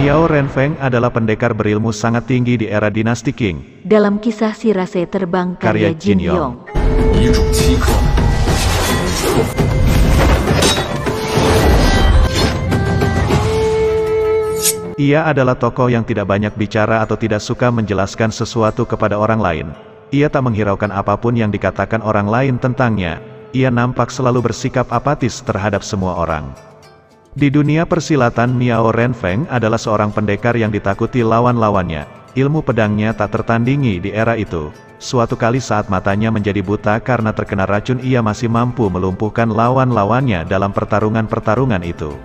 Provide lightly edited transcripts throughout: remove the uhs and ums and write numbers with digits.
Miao Renfeng adalah pendekar berilmu sangat tinggi di era dinasti Qing. Dalam kisah Si Rase Terbang karya Jin Yong. Ia adalah tokoh yang tidak banyak bicara atau tidak suka menjelaskan sesuatu kepada orang lain. Ia tak menghiraukan apapun yang dikatakan orang lain tentangnya. Ia nampak selalu bersikap apatis terhadap semua orang. Di dunia persilatan, Miao Renfeng adalah seorang pendekar yang ditakuti lawan-lawannya. Ilmu pedangnya tak tertandingi di era itu. Suatu kali saat matanya menjadi buta karena terkena racun, ia masih mampu melumpuhkan lawan-lawannya dalam pertarungan-pertarungan itu.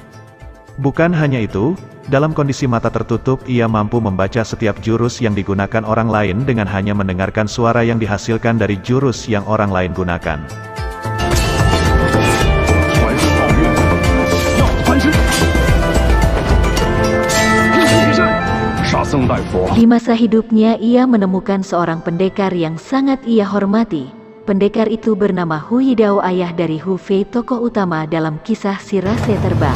Bukan hanya itu, dalam kondisi mata tertutup ia mampu membaca setiap jurus yang digunakan orang lain dengan hanya mendengarkan suara yang dihasilkan dari jurus yang orang lain gunakan. Di masa hidupnya ia menemukan seorang pendekar yang sangat ia hormati. Pendekar itu bernama Hu Yidao, ayah dari Hu Fei, tokoh utama dalam kisah Si Rase Terbang.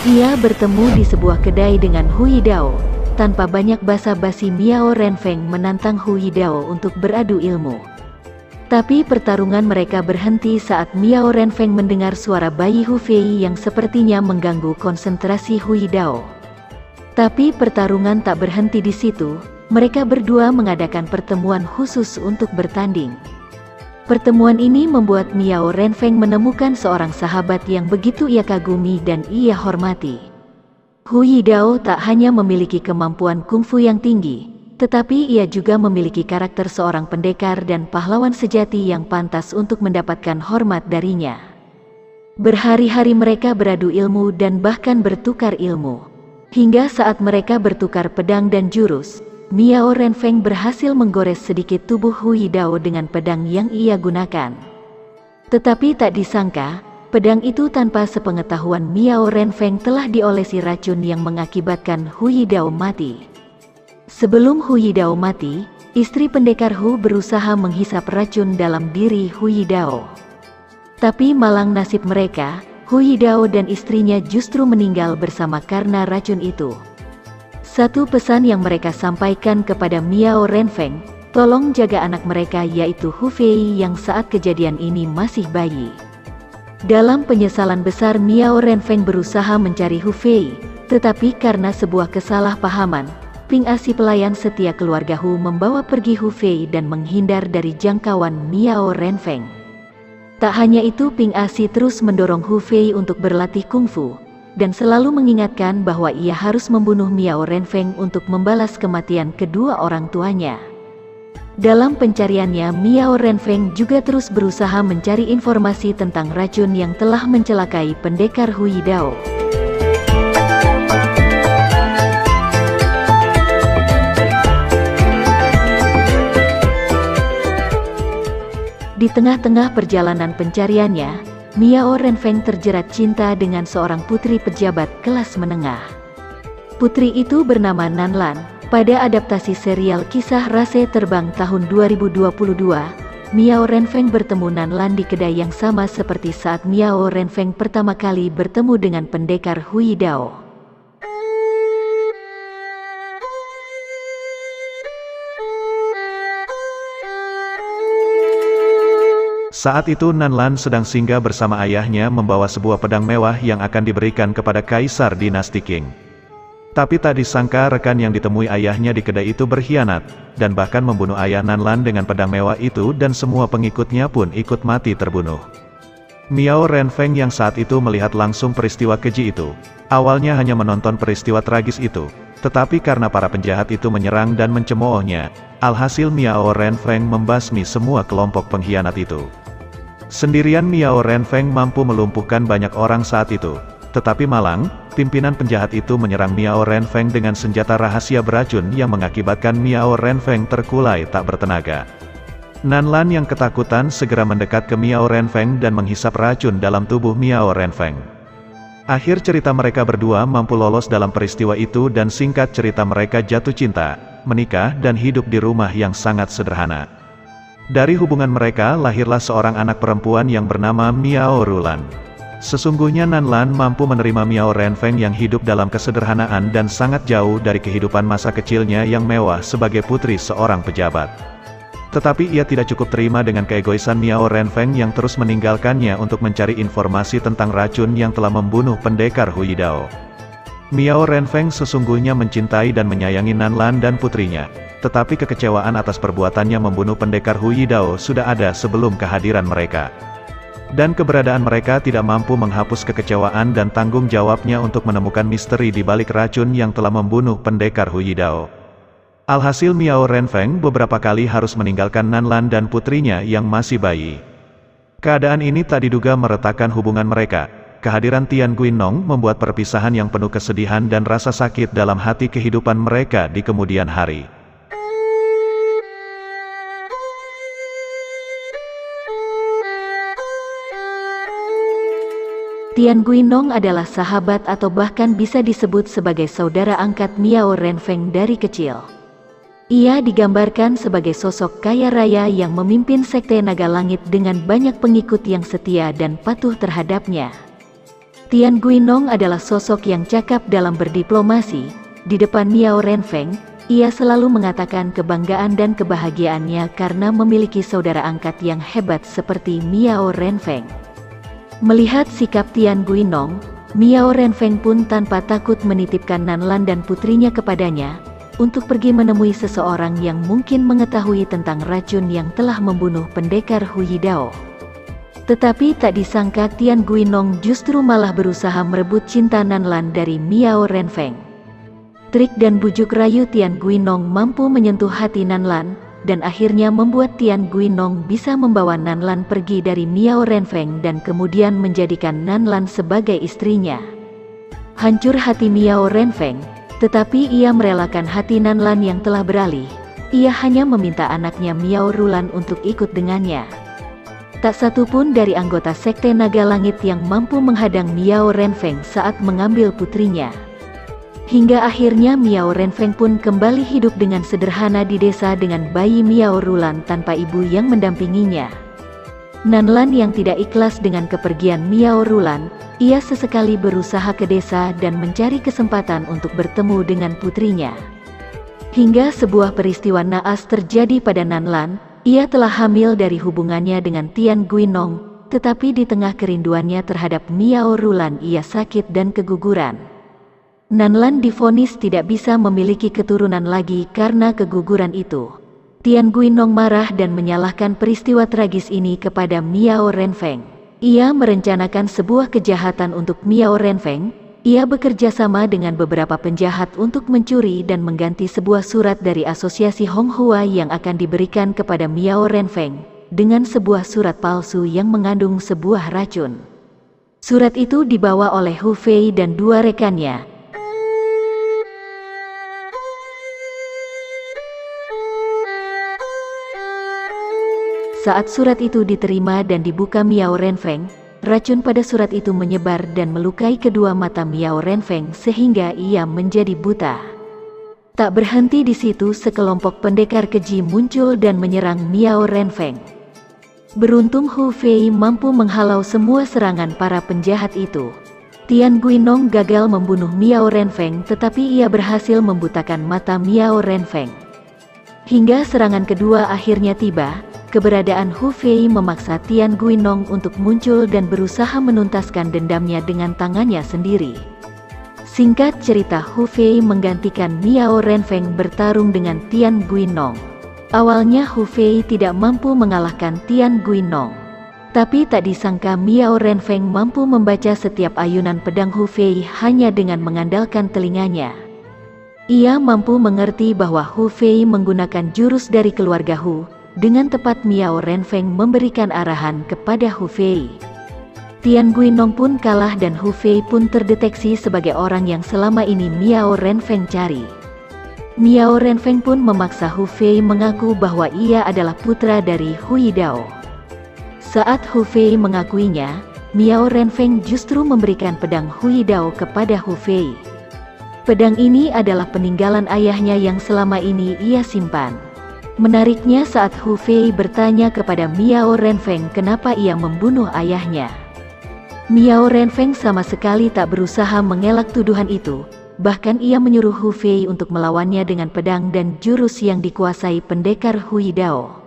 Ia bertemu di sebuah kedai dengan Hu Yidao. Tanpa banyak basa-basi, Miao Renfeng menantang Hu Yidao untuk beradu ilmu. Tapi pertarungan mereka berhenti saat Miao Renfeng mendengar suara bayi Hu Fei yang sepertinya mengganggu konsentrasi Hu Yidao. Tapi pertarungan tak berhenti di situ. Mereka berdua mengadakan pertemuan khusus untuk bertanding. Pertemuan ini membuat Miao Renfeng menemukan seorang sahabat yang begitu ia kagumi dan ia hormati. Hu Yidao tak hanya memiliki kemampuan kungfu yang tinggi, tetapi ia juga memiliki karakter seorang pendekar dan pahlawan sejati yang pantas untuk mendapatkan hormat darinya. Berhari-hari mereka beradu ilmu dan bahkan bertukar ilmu. Hingga saat mereka bertukar pedang dan jurus, Miao Renfeng berhasil menggores sedikit tubuh Hu Yidao dengan pedang yang ia gunakan. Tetapi tak disangka, pedang itu tanpa sepengetahuan Miao Renfeng telah diolesi racun yang mengakibatkan Hu Yidao mati. Sebelum Hu Yidao mati, istri pendekar Hu berusaha menghisap racun dalam diri Hu Yidao. Tapi malang nasib mereka, Hu Yidao dan istrinya justru meninggal bersama karena racun itu. Satu pesan yang mereka sampaikan kepada Miao Renfeng, tolong jaga anak mereka yaitu Hu Fei yang saat kejadian ini masih bayi. Dalam penyesalan besar, Miao Renfeng berusaha mencari Hu Fei, tetapi karena sebuah kesalahpahaman, Ping A, si pelayan setia keluarga Hu, membawa pergi Hu Fei dan menghindar dari jangkauan Miao Renfeng. Tak hanya itu, Ping A si terus mendorong Hu Fei untuk berlatih kungfu, dan selalu mengingatkan bahwa ia harus membunuh Miao Renfeng untuk membalas kematian kedua orang tuanya. Dalam pencariannya, Miao Renfeng juga terus berusaha mencari informasi tentang racun yang telah mencelakai pendekar Hu Yidao. Di tengah-tengah perjalanan pencariannya, Miao Renfeng terjerat cinta dengan seorang putri pejabat kelas menengah. Putri itu bernama Nanlan. Pada adaptasi serial Kisah Rase Terbang tahun 2022, Miao Renfeng bertemu Nanlan di kedai yang sama seperti saat Miao Renfeng pertama kali bertemu dengan pendekar Hu Yidao. Saat itu Nanlan sedang singgah bersama ayahnya membawa sebuah pedang mewah yang akan diberikan kepada kaisar dinasti Qing. Tapi tak disangka rekan yang ditemui ayahnya di kedai itu berkhianat, dan bahkan membunuh ayah Nanlan dengan pedang mewah itu, dan semua pengikutnya pun ikut mati terbunuh. Miao Renfeng yang saat itu melihat langsung peristiwa keji itu, Awalnya hanya menonton peristiwa tragis itu, tetapi karena para penjahat itu menyerang dan mencemoohnya, alhasil Miao Renfeng membasmi semua kelompok pengkhianat itu. Sendirian Miao Renfeng mampu melumpuhkan banyak orang saat itu, tetapi malang, pimpinan penjahat itu menyerang Miao Renfeng dengan senjata rahasia beracun yang mengakibatkan Miao Renfeng terkulai tak bertenaga. Nanlan yang ketakutan segera mendekat ke Miao Renfeng dan menghisap racun dalam tubuh Miao Renfeng. Akhir cerita mereka berdua mampu lolos dalam peristiwa itu dan singkat cerita mereka jatuh cinta, menikah dan hidup di rumah yang sangat sederhana. Dari hubungan mereka lahirlah seorang anak perempuan yang bernama Miao Rulan. Sesungguhnya Nanlan mampu menerima Miao Renfeng yang hidup dalam kesederhanaan dan sangat jauh dari kehidupan masa kecilnya yang mewah sebagai putri seorang pejabat. Tetapi ia tidak cukup terima dengan keegoisan Miao Renfeng yang terus meninggalkannya untuk mencari informasi tentang racun yang telah membunuh pendekar Hu Yidao. Miao Renfeng sesungguhnya mencintai dan menyayangi Nanlan dan putrinya, tetapi kekecewaan atas perbuatannya membunuh pendekar Hu Yidao sudah ada sebelum kehadiran mereka. Dan keberadaan mereka tidak mampu menghapus kekecewaan dan tanggung jawabnya untuk menemukan misteri di balik racun yang telah membunuh pendekar Hu Yidao. Alhasil Miao Renfeng beberapa kali harus meninggalkan Nanlan dan putrinya yang masih bayi. Keadaan ini tak diduga meretakkan hubungan mereka. Kehadiran Tian Guinong membuat perpisahan yang penuh kesedihan dan rasa sakit dalam hati kehidupan mereka di kemudian hari. Tian Guinong adalah sahabat atau bahkan bisa disebut sebagai saudara angkat Miao Renfeng dari kecil. Ia digambarkan sebagai sosok kaya raya yang memimpin sekte naga langit dengan banyak pengikut yang setia dan patuh terhadapnya. Tian Guinong adalah sosok yang cakap dalam berdiplomasi. Di depan Miao Renfeng, ia selalu mengatakan kebanggaan dan kebahagiaannya karena memiliki saudara angkat yang hebat seperti Miao Renfeng. Melihat sikap Tian Guinong, Miao Renfeng pun tanpa takut menitipkan Nanlan dan putrinya kepadanya, untuk pergi menemui seseorang yang mungkin mengetahui tentang racun yang telah membunuh pendekar Hu Yidao. Tetapi tak disangka Tian Guinong justru malah berusaha merebut cinta Nanlan dari Miao Renfeng. Trik dan bujuk rayu Tian Guinong mampu menyentuh hati Nanlan, dan akhirnya membuat Tian Guinong bisa membawa Nanlan pergi dari Miao Renfeng dan kemudian menjadikan Nanlan sebagai istrinya. Hancur hati Miao Renfeng, tetapi ia merelakan hati Nanlan yang telah beralih. Ia hanya meminta anaknya Miao Rulan untuk ikut dengannya. Tak satu pun dari anggota sekte naga langit yang mampu menghadang Miao Renfeng saat mengambil putrinya. Hingga akhirnya Miao Renfeng pun kembali hidup dengan sederhana di desa dengan bayi Miao Rulan tanpa ibu yang mendampinginya. Nanlan yang tidak ikhlas dengan kepergian Miao Rulan, ia sesekali berusaha ke desa dan mencari kesempatan untuk bertemu dengan putrinya. Hingga sebuah peristiwa naas terjadi pada Nanlan, ia telah hamil dari hubungannya dengan Tian Guinong, tetapi di tengah kerinduannya terhadap Miao Rulan ia sakit dan keguguran. Nanlan divonis tidak bisa memiliki keturunan lagi karena keguguran itu. Tian Guinong marah dan menyalahkan peristiwa tragis ini kepada Miao Renfeng. Ia merencanakan sebuah kejahatan untuk Miao Renfeng. Ia bekerja sama dengan beberapa penjahat untuk mencuri dan mengganti sebuah surat dari asosiasi Honghua yang akan diberikan kepada Miao Renfeng dengan sebuah surat palsu yang mengandung sebuah racun. Surat itu dibawa oleh Hu Fei dan dua rekannya. Saat surat itu diterima dan dibuka Miao Renfeng, racun pada surat itu menyebar dan melukai kedua mata Miao Renfeng sehingga ia menjadi buta. Tak berhenti di situ, sekelompok pendekar keji muncul dan menyerang Miao Renfeng. Beruntung Hu Fei mampu menghalau semua serangan para penjahat itu. Tian Guinong gagal membunuh Miao Renfeng, tetapi ia berhasil membutakan mata Miao Renfeng. Hingga serangan kedua akhirnya tiba. Keberadaan Hu Fei memaksa Tian Guinong untuk muncul dan berusaha menuntaskan dendamnya dengan tangannya sendiri. Singkat cerita, Hu Fei menggantikan Miao Renfeng bertarung dengan Tian Guinong. Awalnya Hu Fei tidak mampu mengalahkan Tian Guinong. Tapi tak disangka Miao Renfeng mampu membaca setiap ayunan pedang Hu Fei hanya dengan mengandalkan telinganya. Ia mampu mengerti bahwa Hu Fei menggunakan jurus dari keluarga Hu. Dengan tepat Miao Renfeng memberikan arahan kepada Hu Fei. Tian Guinong pun kalah dan Hu Fei pun terdeteksi sebagai orang yang selama ini Miao Renfeng cari. Miao Renfeng pun memaksa Hu Fei mengaku bahwa ia adalah putra dari Hui Dao. Saat Hu Fei mengakuinya, Miao Renfeng justru memberikan pedang Hui Dao kepada Hu Fei. Pedang ini adalah peninggalan ayahnya yang selama ini ia simpan. Menariknya saat Hu Fei bertanya kepada Miao Renfeng kenapa ia membunuh ayahnya. Miao Renfeng sama sekali tak berusaha mengelak tuduhan itu, bahkan ia menyuruh Hu Fei untuk melawannya dengan pedang dan jurus yang dikuasai pendekar Hui Dao.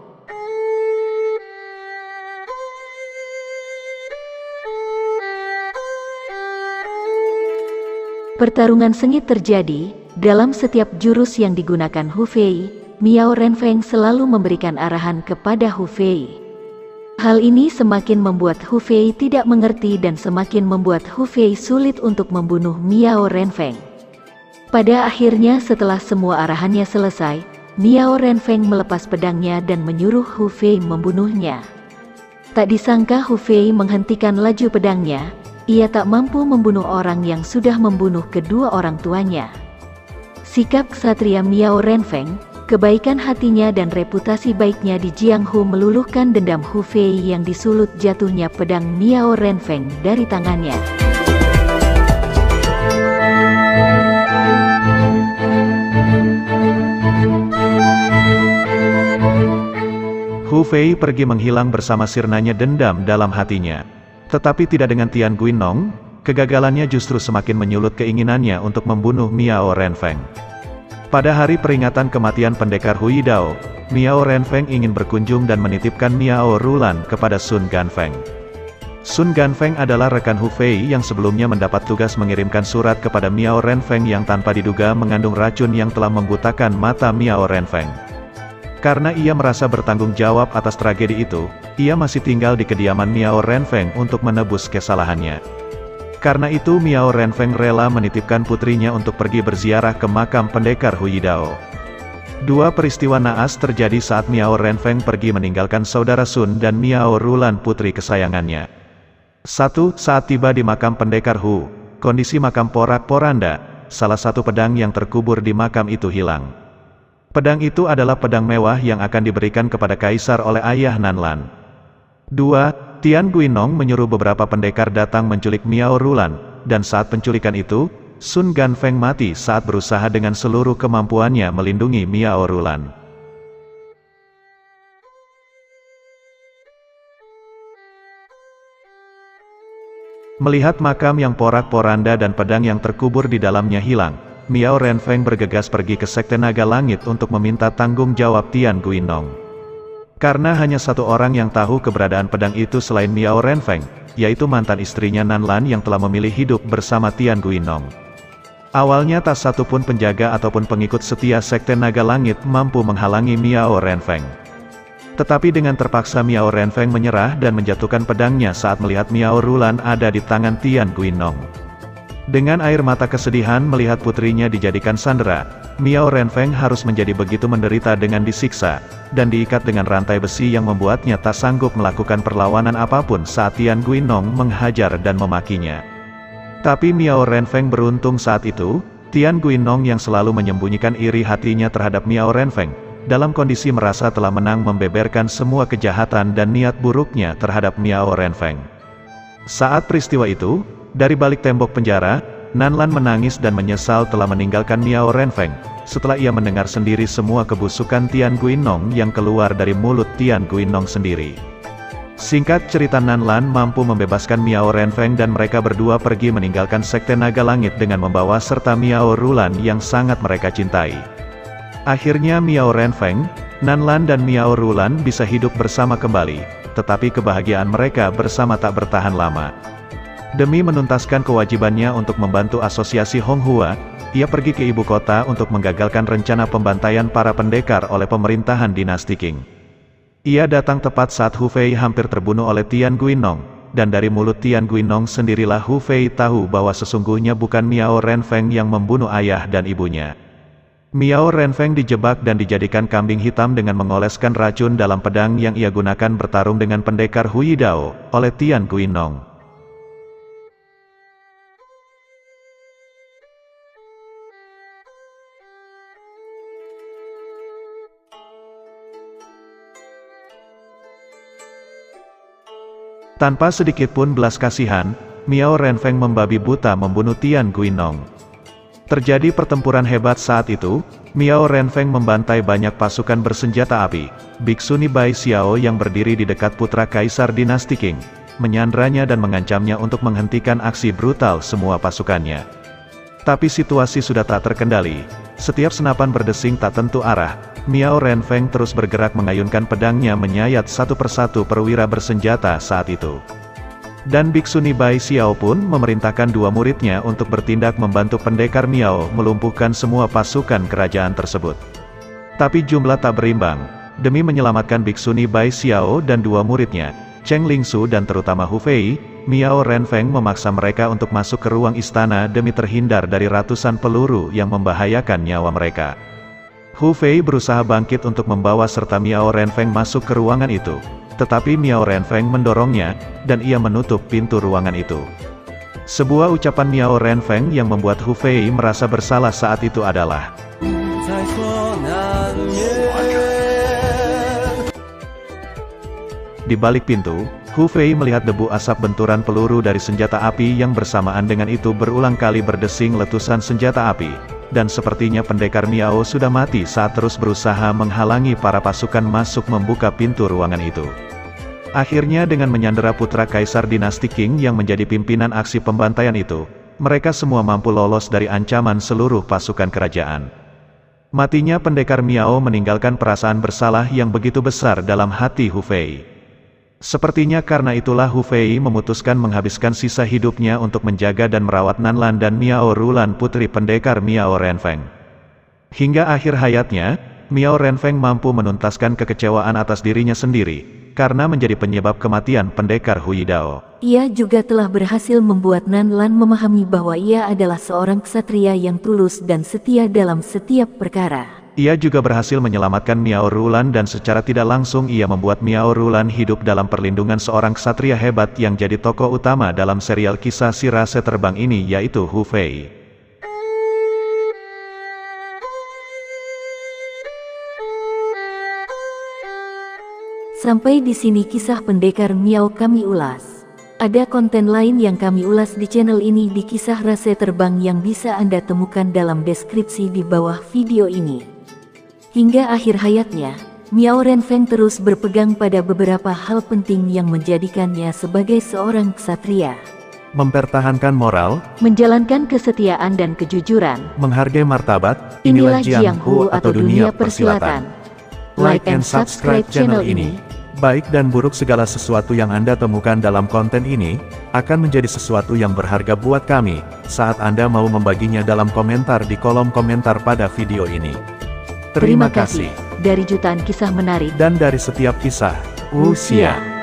Pertarungan sengit terjadi. Dalam setiap jurus yang digunakan Hu Fei, Miao Renfeng selalu memberikan arahan kepada Hu Fei. Hal ini semakin membuat Hu Fei tidak mengerti dan semakin membuat Hu Fei sulit untuk membunuh Miao Renfeng. Pada akhirnya setelah semua arahannya selesai, Miao Renfeng melepas pedangnya dan menyuruh Hu Fei membunuhnya. Tak disangka Hu Fei menghentikan laju pedangnya. Ia tak mampu membunuh orang yang sudah membunuh kedua orang tuanya. Sikap ksatria Miao Renfeng, kebaikan hatinya dan reputasi baiknya di Jianghu meluluhkan dendam Hu Fei yang disulut jatuhnya pedang Miao Renfeng dari tangannya. Hu Fei pergi menghilang bersama sirnanya dendam dalam hatinya. Tetapi tidak dengan Tian Guinong, kegagalannya justru semakin menyulut keinginannya untuk membunuh Miao Renfeng. Pada hari peringatan kematian pendekar Hui Dao, Miao Renfeng ingin berkunjung dan menitipkan Miao Rulan kepada Sun Ganfeng. Sun Ganfeng adalah rekan Hu Fei yang sebelumnya mendapat tugas mengirimkan surat kepada Miao Renfeng yang tanpa diduga mengandung racun yang telah membutakan mata Miao Renfeng. Karena ia merasa bertanggung jawab atas tragedi itu, ia masih tinggal di kediaman Miao Renfeng untuk menebus kesalahannya. Karena itu Miao Renfeng rela menitipkan putrinya untuk pergi berziarah ke makam pendekar Hui Dao. Dua peristiwa naas terjadi saat Miao Renfeng pergi meninggalkan saudara Sun dan Miao Rulan putri kesayangannya. 1. Saat tiba di makam pendekar Hu, kondisi makam porak-poranda, salah satu pedang yang terkubur di makam itu hilang. Pedang itu adalah pedang mewah yang akan diberikan kepada kaisar oleh ayah Nanlan. 2. Tian Guinong menyuruh beberapa pendekar datang menculik Miao Rulan, dan saat penculikan itu, Sun Ganfeng mati saat berusaha dengan seluruh kemampuannya melindungi Miao Rulan. Melihat makam yang porak-poranda dan pedang yang terkubur di dalamnya hilang, Miao Renfeng bergegas pergi ke Sekte Naga Langit untuk meminta tanggung jawab Tian Guinong. Karena hanya satu orang yang tahu keberadaan pedang itu selain Miao Renfeng, yaitu mantan istrinya Nanlan yang telah memilih hidup bersama Tian Guinong. Awalnya tak satu pun penjaga ataupun pengikut setia Sekte Naga Langit mampu menghalangi Miao Renfeng. Tetapi dengan terpaksa Miao Renfeng menyerah dan menjatuhkan pedangnya saat melihat Miao Rulan ada di tangan Tian Guinong. Dengan air mata kesedihan melihat putrinya dijadikan sandera, Miao Renfeng harus menjadi begitu menderita dengan disiksa, dan diikat dengan rantai besi yang membuatnya tak sanggup melakukan perlawanan apapun saat Tian Guinong menghajar dan memakinya. Tapi Miao Renfeng beruntung saat itu, Tian Guinong yang selalu menyembunyikan iri hatinya terhadap Miao Renfeng, dalam kondisi merasa telah menang membeberkan semua kejahatan dan niat buruknya terhadap Miao Renfeng. Saat peristiwa itu, dari balik tembok penjara, Nanlan menangis dan menyesal telah meninggalkan Miao Renfeng, setelah ia mendengar sendiri semua kebusukan Tian Guinong yang keluar dari mulut Tian Guinong sendiri. Singkat cerita, Nanlan mampu membebaskan Miao Renfeng dan mereka berdua pergi meninggalkan Sekte Naga Langit dengan membawa serta Miao Rulan yang sangat mereka cintai. Akhirnya Miao Renfeng, Nanlan dan Miao Rulan bisa hidup bersama kembali, tetapi kebahagiaan mereka bersama tak bertahan lama. Demi menuntaskan kewajibannya untuk membantu asosiasi Honghua, ia pergi ke ibu kota untuk menggagalkan rencana pembantaian para pendekar oleh pemerintahan dinasti Qing. Ia datang tepat saat Hu Fei hampir terbunuh oleh Tian Guinong, dan dari mulut Tian Guinong sendirilah Hu Fei tahu bahwa sesungguhnya bukan Miao Renfeng yang membunuh ayah dan ibunya. Miao Renfeng dijebak dan dijadikan kambing hitam dengan mengoleskan racun dalam pedang yang ia gunakan bertarung dengan pendekar Hu Yidao oleh Tian Guinong. Tanpa sedikit pun belas kasihan, Miao Renfeng membabi buta membunuh Tian Guinong. Terjadi pertempuran hebat saat itu. Miao Renfeng membantai banyak pasukan bersenjata api. Biksu Bai Xiao yang berdiri di dekat putra kaisar dinasti Qing, menyandranya dan mengancamnya untuk menghentikan aksi brutal semua pasukannya. Tapi situasi sudah tak terkendali. Setiap senapan berdesing tak tentu arah. Miao Renfeng terus bergerak mengayunkan pedangnya menyayat satu persatu perwira bersenjata saat itu. Dan Biksu Bai Xiao pun memerintahkan dua muridnya untuk bertindak membantu pendekar Miao melumpuhkan semua pasukan kerajaan tersebut. Tapi jumlah tak berimbang. Demi menyelamatkan Biksu Bai Xiao dan dua muridnya, Cheng Lingsu dan terutama Hu Fei, Miao Renfeng memaksa mereka untuk masuk ke ruang istana demi terhindar dari ratusan peluru yang membahayakan nyawa mereka. Hu Fei berusaha bangkit untuk membawa serta Miao Renfeng masuk ke ruangan itu. Tetapi Miao Renfeng mendorongnya, dan ia menutup pintu ruangan itu. Sebuah ucapan Miao Renfeng yang membuat Hu Fei merasa bersalah saat itu adalah, di balik pintu, Hu Fei melihat debu asap benturan peluru dari senjata api yang bersamaan dengan itu berulang kali berdesing letusan senjata api. Dan sepertinya pendekar Miao sudah mati saat terus berusaha menghalangi para pasukan masuk membuka pintu ruangan itu. Akhirnya dengan menyandera putra kaisar dinasti Qing yang menjadi pimpinan aksi pembantaian itu, mereka semua mampu lolos dari ancaman seluruh pasukan kerajaan. Matinya pendekar Miao meninggalkan perasaan bersalah yang begitu besar dalam hati Hu Fei. Sepertinya karena itulah Hu Fei memutuskan menghabiskan sisa hidupnya untuk menjaga dan merawat Nanlan dan Miao Rulan putri pendekar Miao Renfeng. Hingga akhir hayatnya, Miao Renfeng mampu menuntaskan kekecewaan atas dirinya sendiri, karena menjadi penyebab kematian pendekar Hu Yidao. Ia juga telah berhasil membuat Nanlan memahami bahwa ia adalah seorang ksatria yang tulus dan setia dalam setiap perkara. Ia juga berhasil menyelamatkan Miao Rulan dan secara tidak langsung ia membuat Miao Rulan hidup dalam perlindungan seorang ksatria hebat yang jadi tokoh utama dalam serial kisah si rase terbang ini yaitu Hu Fei. Sampai di sini kisah pendekar Miao kami ulas. Ada konten lain yang kami ulas di channel ini di kisah rase terbang yang bisa Anda temukan dalam deskripsi di bawah video ini. Hingga akhir hayatnya, Miao Renfeng terus berpegang pada beberapa hal penting yang menjadikannya sebagai seorang ksatria. Mempertahankan moral, menjalankan kesetiaan dan kejujuran, menghargai martabat. Inilah Jianghu atau dunia persilatan. Like and subscribe channel ini. Baik dan buruk segala sesuatu yang Anda temukan dalam konten ini, akan menjadi sesuatu yang berharga buat kami, saat Anda mau membaginya dalam komentar di kolom komentar pada video ini. Terima kasih. Dari jutaan kisah menarik dan dari setiap kisah, Wuxia.